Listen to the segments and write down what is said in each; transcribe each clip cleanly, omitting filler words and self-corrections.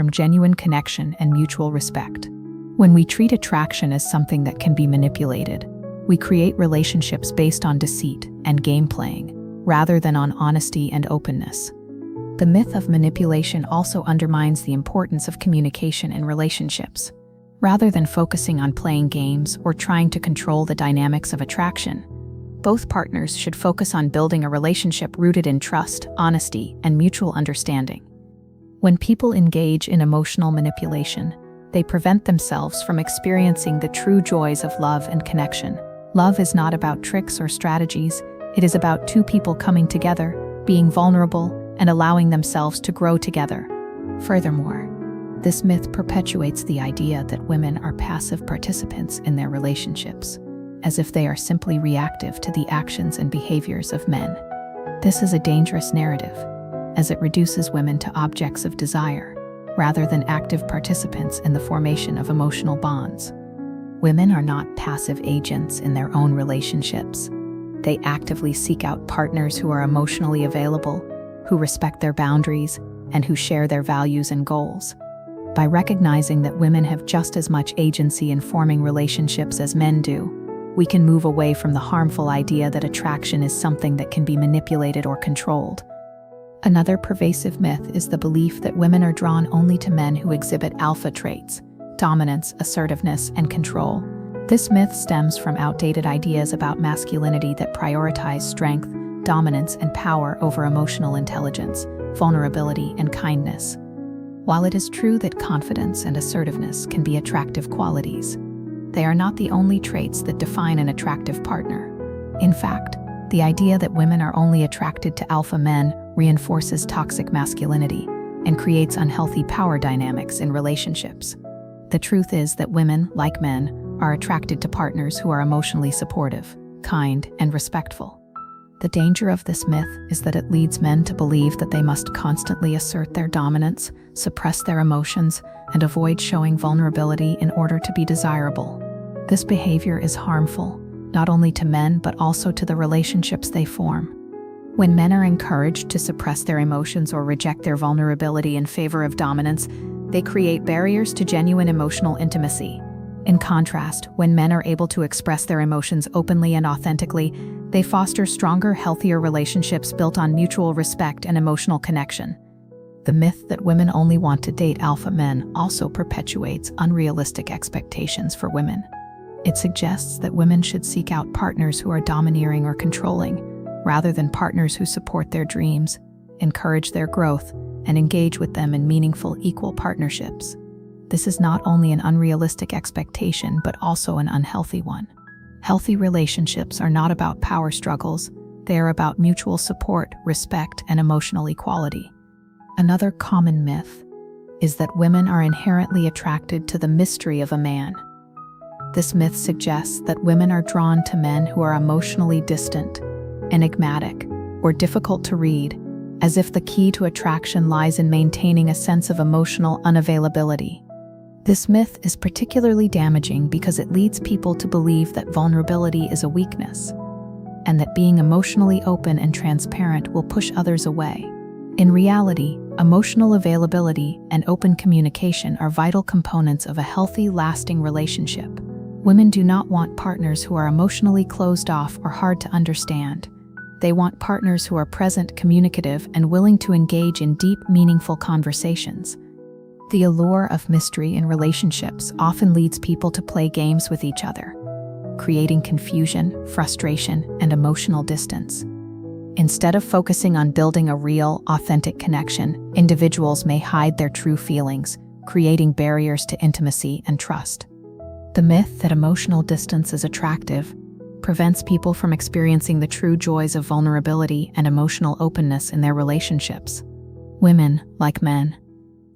from genuine connection and mutual respect. When we treat attraction as something that can be manipulated, we create relationships based on deceit and game playing, rather than on honesty and openness. The myth of manipulation also undermines the importance of communication in relationships. Rather than focusing on playing games or trying to control the dynamics of attraction, both partners should focus on building a relationship rooted in trust, honesty, and mutual understanding. When people engage in emotional manipulation, they prevent themselves from experiencing the true joys of love and connection. Love is not about tricks or strategies. It is about two people coming together, being vulnerable, and allowing themselves to grow together. Furthermore, this myth perpetuates the idea that women are passive participants in their relationships, as if they are simply reactive to the actions and behaviors of men. This is a dangerous narrative, as it reduces women to objects of desire, rather than active participants in the formation of emotional bonds. Women are not passive agents in their own relationships. They actively seek out partners who are emotionally available, who respect their boundaries, and who share their values and goals. By recognizing that women have just as much agency in forming relationships as men do, we can move away from the harmful idea that attraction is something that can be manipulated or controlled. Another pervasive myth is the belief that women are drawn only to men who exhibit alpha traits, dominance, assertiveness, and control. This myth stems from outdated ideas about masculinity that prioritize strength, dominance, and power over emotional intelligence, vulnerability, and kindness. While it is true that confidence and assertiveness can be attractive qualities, they are not the only traits that define an attractive partner. In fact, the idea that women are only attracted to alpha men reinforces toxic masculinity and creates unhealthy power dynamics in relationships. The truth is that women, like men, are attracted to partners who are emotionally supportive, kind, and respectful. The danger of this myth is that it leads men to believe that they must constantly assert their dominance, suppress their emotions, and avoid showing vulnerability in order to be desirable. This behavior is harmful, not only to men but also to the relationships they form. When men are encouraged to suppress their emotions or reject their vulnerability in favor of dominance, they create barriers to genuine emotional intimacy. In contrast, when men are able to express their emotions openly and authentically, they foster stronger, healthier relationships built on mutual respect and emotional connection. The myth that women only want to date alpha men also perpetuates unrealistic expectations for women. It suggests that women should seek out partners who are domineering or controlling, rather than partners who support their dreams, encourage their growth, and engage with them in meaningful, equal partnerships. This is not only an unrealistic expectation, but also an unhealthy one. Healthy relationships are not about power struggles, they are about mutual support, respect, and emotional equality. Another common myth is that women are inherently attracted to the mystery of a man. This myth suggests that women are drawn to men who are emotionally distant, enigmatic, or difficult to read, as if the key to attraction lies in maintaining a sense of emotional unavailability. This myth is particularly damaging because it leads people to believe that vulnerability is a weakness, and that being emotionally open and transparent will push others away. In reality, emotional availability and open communication are vital components of a healthy, lasting relationship. Women do not want partners who are emotionally closed off or hard to understand. They want partners who are present, communicative, and willing to engage in deep, meaningful conversations. The allure of mystery in relationships often leads people to play games with each other, creating confusion, frustration, and emotional distance. Instead of focusing on building a real, authentic connection, individuals may hide their true feelings, creating barriers to intimacy and trust. The myth that emotional distance is attractive prevents people from experiencing the true joys of vulnerability and emotional openness in their relationships. Women, like men,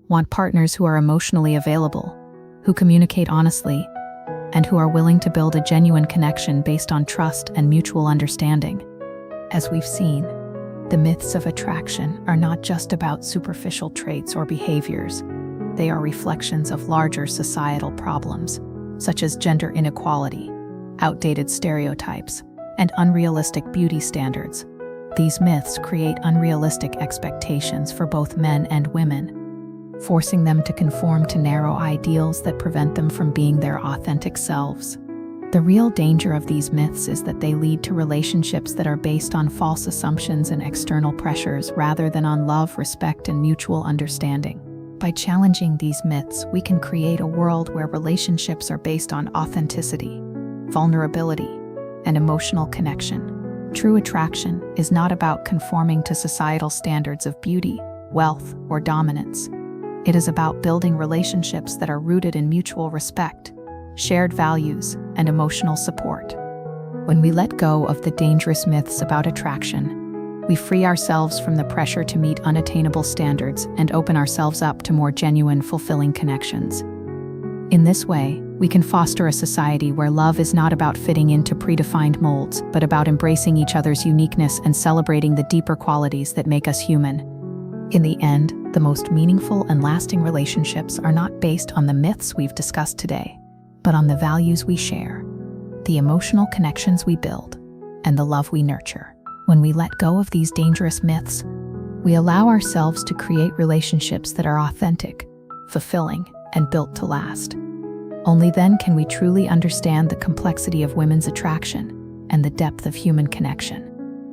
want partners who are emotionally available, who communicate honestly, and who are willing to build a genuine connection based on trust and mutual understanding. As we've seen, the myths of attraction are not just about superficial traits or behaviors. They are reflections of larger societal problems, such as gender inequality, outdated stereotypes, and unrealistic beauty standards. These myths create unrealistic expectations for both men and women. forcing them to conform to narrow ideals that prevent them from being their authentic selves. The real danger of these myths is that they lead to relationships that are based on false assumptions and external pressures rather than on love, respect, and mutual understanding. By challenging these myths, we can create a world where relationships are based on authenticity, vulnerability, and emotional connection. True attraction is not about conforming to societal standards of beauty, wealth, or dominance. It is about building relationships that are rooted in mutual respect, shared values, and emotional support. When we let go of the dangerous myths about attraction, we free ourselves from the pressure to meet unattainable standards and open ourselves up to more genuine, fulfilling connections. In this way, we can foster a society where love is not about fitting into predefined molds, but about embracing each other's uniqueness and celebrating the deeper qualities that make us human. In the end, the most meaningful and lasting relationships are not based on the myths we've discussed today, but on the values we share, the emotional connections we build, and the love we nurture. When we let go of these dangerous myths, we allow ourselves to create relationships that are authentic, fulfilling, and built to last. Only then can we truly understand the complexity of women's attraction and the depth of human connection.